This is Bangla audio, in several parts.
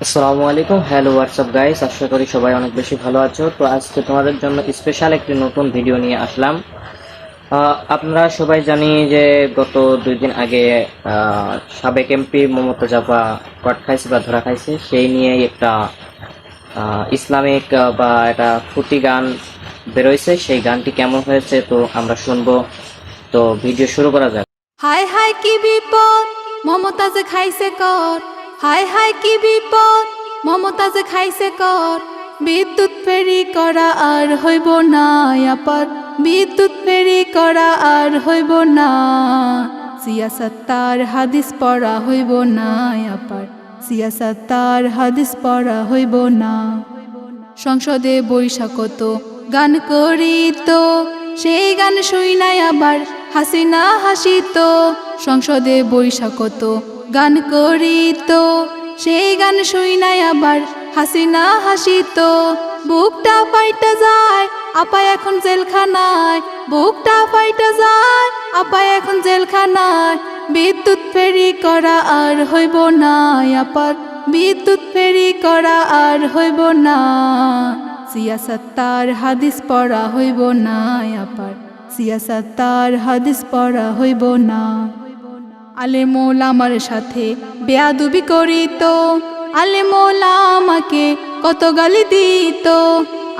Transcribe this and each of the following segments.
আসসালামু আলাইকুম, হ্যালো হোয়াটসঅ্যাপ গাইস, আশা করি সবাই অনেক বেশি ভালো আছো। তো আজকে তোমাদের জন্য স্পেশাল একটি নতুন ভিডিও নিয়ে আসলাম। আপনারা সবাই জানি যে গত 2 দিন আগে সাবেক এমপি মমতাজ আপা কট খাইছে বা ধরা খাইছে, সেই নিয়েই একটা ইসলামিক বা একটা ফুটি গান বেরোইছে। সেই গানটি কেমন হয়েছে তো আমরা শুনবো। তো ভিডিও শুরু করা যাক। হায় হায় কি বিপদ মমতাজে খাইছে কর, হায় হায় কি বিপদ মমতাজে খাইছে কর। বিদ্যুৎ ফেরি করা আর হইব না আপার, বিদ্যুৎ ফেরি করা আর হইব না। সিয়াসত্তার হাদিস পড়া হইব না আপার, সিয়াসত্তার হাদিস পড়া হইব না। সংসদে বৈশাখত গান করিত, সেই গান শুইনাই আবার হাসিনা হাসিত। সংসদে বৈশাখত গান করিত, সেই গান শুইনাই আবার হাসিনা হাসিত। বুকটা ফাইটা যায় আপা এখন জেলখানায়, বুকটা ফাইটা যায় আপা এখন জেলখানায়। বিদ্যুৎ ফেরি করা আর হইব না আপার, বিদ্যুৎ ফেরি করা আর হইব না। সিয়াসত্তার হাদিস পড়া হইব না আপার, সিয়াসত্তার হাদিস পড়া হইব না। আলেমুল আমার সাথে বেয়াদবি করিত, আলেমুল আমাকে কত গালি দিত।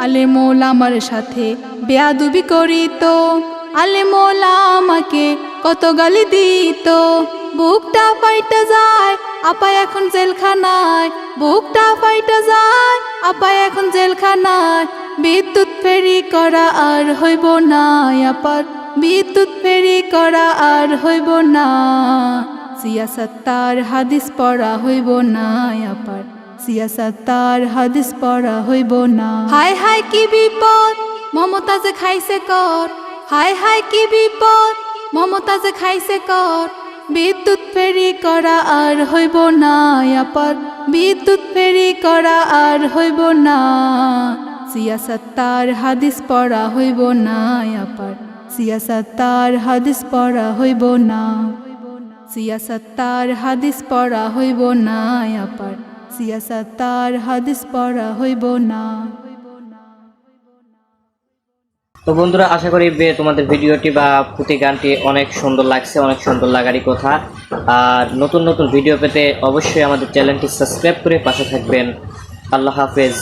আলেমুল আমার সাথে বেয়াদবি করিত, আলেমুল আমাকে কত গালি দিত। বুকটা ফাইটা যায় আপা এখন জেলখানায়, বুকটা ফাইটা যায় আপা এখন জেলখানায়। বিদ্যুৎ ফেরি করা আর হইব না আপার, বিদ্যুৎ ফেরি করা আর হইব না। সিয়াসত্তার হাদিস পড়া হইব না আপার, সিয়াসত্তার হাদিস পড়া হইব না। হায় হায় কি বিপদ মমতাজে খাইছে কর, হায় হায় কি বিপদ মমতাজে খাইছে কর। বিদ্যুৎ ফেরি করা আর হইব না আপার, বিদ্যুৎ ফেরি করা আর হইব না। সিয়াসত্তার হাদিস পড়া হইব না আপার, সিয়াসত্তার হাদিস পড়া হইব না। সিয়াসত্তার হাদিস পড়া হইব না আপার, সিয়াসত্তার হাদিস পড়া হইব না। তো বন্ধুরা, আশা করি তোমাদের ভিডিওটি বা পুঁতি গানটি অনেক সুন্দর লাগছে, অনেক সুন্দর লাগারই কথা। আর নতুন নতুন ভিডিও পেতে অবশ্যই আমাদের চ্যানেলটি সাবস্ক্রাইব করে পাশে থাকবেন। আল্লাহ হাফেজ।